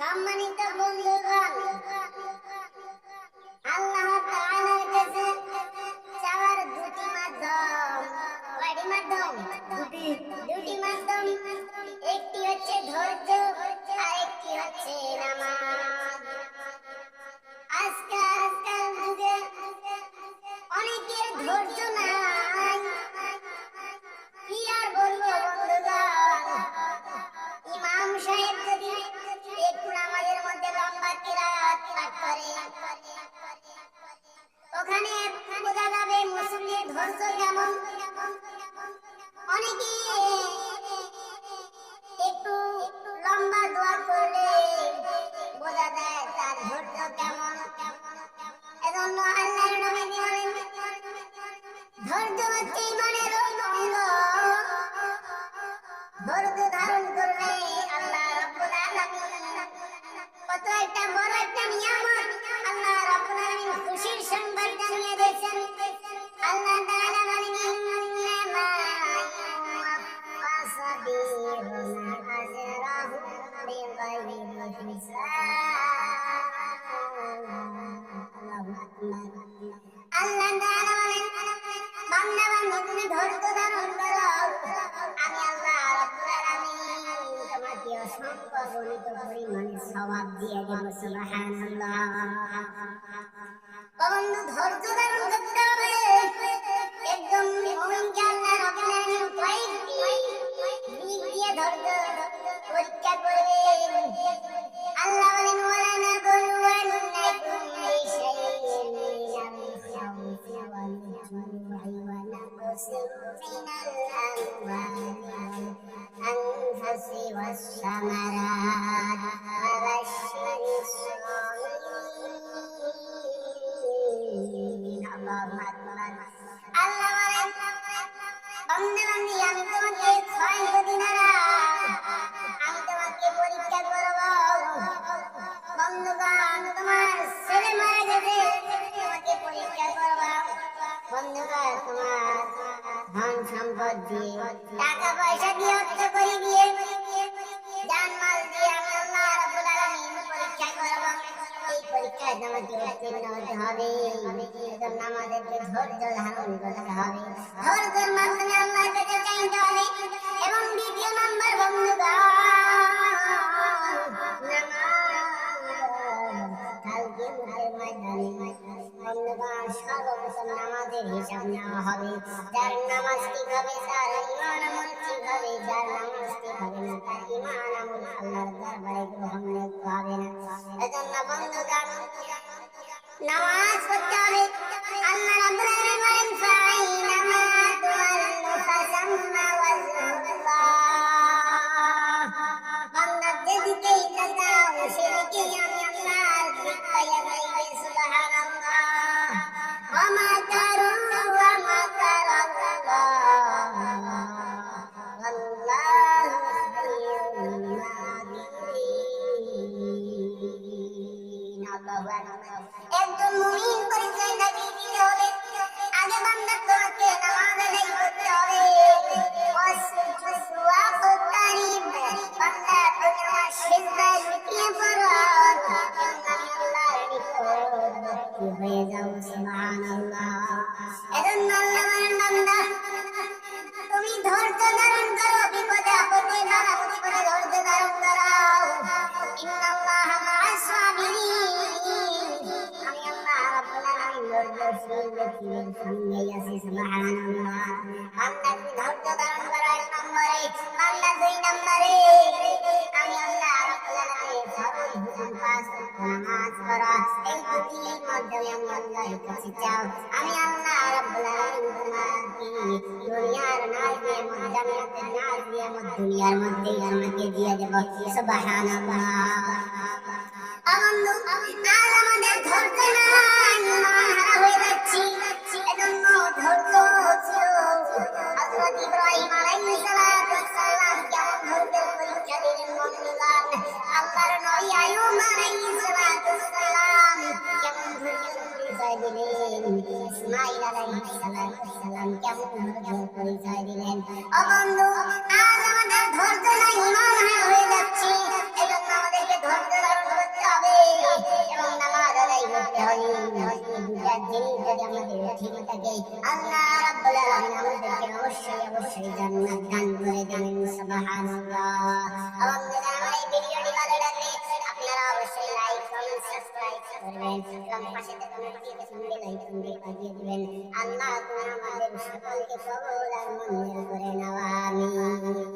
সম্মানিত বন্ধুগণ, আল্লাহ তাআলার কাছে চাওয়ার দুটি মাধ্যম। কয়টি মাধ্যম? দুটি মাধ্যম। একটি হচ্ছে ধৈর্য, আর একটি হচ্ছে নামাজ। আজকাল যুগে অনেকের ধৈর্য নাই। কি আর বলবো বন্ধুগণ, ইমাম সাহেব যদি একটু নামাজের মধ্যে লম্বা কিরাত পাঠ করে, ওখানে বোঝা যাবে মুসলিমের ধৈর্য কেমন। অনেকে একটু লম্বা দোয়া করলে বোঝা যায় তার ধৈর্য কেমন। এজন্য আল্লাহর নবী বলেন, ধৈর্য হচ্ছে ইমানের অঙ্গ। ধৈর্য ধারণ করলে আল্লাহ রাব্বুল আলামিন কত একটা বড় একটা নিয়ামত আল্লাহ রাব্বুল আলামিন খুশির সংবাদ জানিয়ে দিয়েছেন। আল্লাহ তাআলা বলেন, ইন্নামা ওয়াসাবিরুনা আজরাহুম বিগাইরি হিসাব। আল্লাহু আকবার। আল্লাহ তাআলা বলেন, বান্দা বান্দী তুমি ধৈর্য ধারণ করো, আমি আল্লাহ রাব্বুল আলামিন তোমাকে অসংখ্য গণিত পরিমাণে সওয়াব দিয়ে দেব। সুবহানাল্লাহ। বন্ধু, ধৈর্য ধারণ করতে হবে। একদম মুমিনকে আল্লাহ রাব্বুল আলামিন কয়েকটি দিক দিয়ে ধৈর্য পরীক্ষা করবেন। আল্লাহ বলেন, ওয়ালা নাবলুওয়ান্নাকুম বিশাইইন মিনাল খাউফি ওয়াল জু'i ওয়া নাকসিন মিনাল আমওয়ালি ওয়াল আনফুসি ওয়াস সামারাত ওয়া বাশশিরিস সাবিরিন। আল্লাহু আকবার। আল্লাহ বলেন, বান্দা বান্দী আমি তোমাকে ক্ষয় করি না, আমি তোমাকে পরীক্ষা করব। বন্ধুগণ, তোমার ছেলে মারা গেছে, তোমাকে পরীক্ষা করব। বন্ধুগণ, তোমার ধন সম্পদ দিয়ে, টাকা পয়সা দিয়ে, অর্থ করে দিয়ে, জানমাল দিয়ে আমি আল্লাহ রাব্বুল আলামিন পরীক্ষা করব। এই পরীক্ষায় তোমাকে উত্তীর্ণ হতে হবে। এজন্য আমাদেরকে ধৈর্য ধারণ করতে হবে। ধৈর্যের মাধ্যমে আল্লাহর কাছে চাইতে হবে। এবং দ্বিতীয় নম্বর বন্ধুগণ, কালকে মুখের ময়দানে বন্ধুগণ সর্বপ্রথম নামাজের হিসাব নেওয়া হবে। যার নামাজ ঠিক হবে তার ঈমান আমল ঠিক হবে, যার নামাজ ঠিক হবে না তার ঈমান আমল আল্লাহর দরবারে গ্রহণযোগ্য হবে না। এজন্য বন্ধুগণ নামাজ পড়তে হবে। আল্লাহ রাব্বুল আলামিন বলেন, ফাইনামা তুওয়াল্লু ফাসাম্মা ওয়াজহুল্লাহ। বান্দা যেদিকেই তাকাও সেদিকেই আমি আল্লাহর দিক পাইয়া যাইবে। সুবহানাল্লাহ। ওয়া মাকারু ওয়া মাকারাল্লাহ ওয়াল্লাহু খায়রুল মাকিরিন। আল্লাহু আকবার। একজন মুমিন পরিচয় দাঁড়িয়ে দিতে হবে। আগে বান্দা তোমাকে নামাজ আদায় করতে হবে। বান্দা তুমি আমার সিজদায় লুটিয়ে পড়ো, আমি আল্লাহর নিকটবর্তী হয়ে যাও। সুবহানাল্লাহ। এজন্য আল্লাহ বলেন, বান্দা তুমি ধৈর্য ধারণ করো, বিপদে আপদে বাধা মুসিবতে ধৈর্য ধারণ করো। ইন্নাল্লাহা মা'আস সাবিরিন। আমি আল্লাহ রাব্বুল আলামিন ধৈর্যশীল ব্যক্তিদের সঙ্গেই আছি। সুবহানাল্লাহ। বান্দা তুমি ধৈর্য ধারণ করো এক নম্বরে। বান্দা দুই নম্বরে আমি আল্লাহ রাব্বুল আলামিনের ফরজ হুকুম পাঁচ ওয়াক্ত নামাজ পড়া। এই দুটির মাধ্যমে আমি আল্লাহর কাছে চাও। আমি আল্লাহ রাব্বুল আলামিন তোমাকে দুনিয়ার নাজনিয়ামত, জান্নাতের নাজনিয়ামত দুনিয়ার মধ্যেই আমাকে দিয়ে দেব। সুবহানাল্লাহ। বন্ধু, আজ আমাদের ধৈর্য নাই, মনহারা হয়ে যাচ্ছি। এজন্য ধৈর্য ছিল হযরত ইব্রাহিম আলাইহিস সালাম কেমন ধৈর্যের পরীক্ষা দিলেন বন্ধুগণ। আল্লাহর নবী আইয়ুব আলাইহিস সালাম কেমন ধৈর্যের পরিচয় দিলেন। ইসমাঈল আলাইহিস সালাম কেমন ধৈর্যের পরিচয় দিলেন। ও বন্ধু, আজ আমাদের ধৈর্য নাই, মনহারা হয়ে যাচ্ছি। এজন্য আমাদেরকে ধৈর্য যদি আমাদের ঠিক থাকে আল্লাহ রাব্বুল আলামিন আমাদেরকে অবশ্যই জান্নাত দান করে দেবেন সুবহানাল্লাহ। এবং যারা আমার এই ভিডিওটি ভালো লাগলে আপনারা অবশ্যই লাইক কমেন্ট সাবস্ক্রাইব করবেন এবং পাশে থাকা নোটিফিকেশন বেল আইকনটি বাজিয়ে দিবেন। আল্লাহ তাআলা আমাদের সকলকে কবুল আর মঞ্জুর করে নাও আমিন।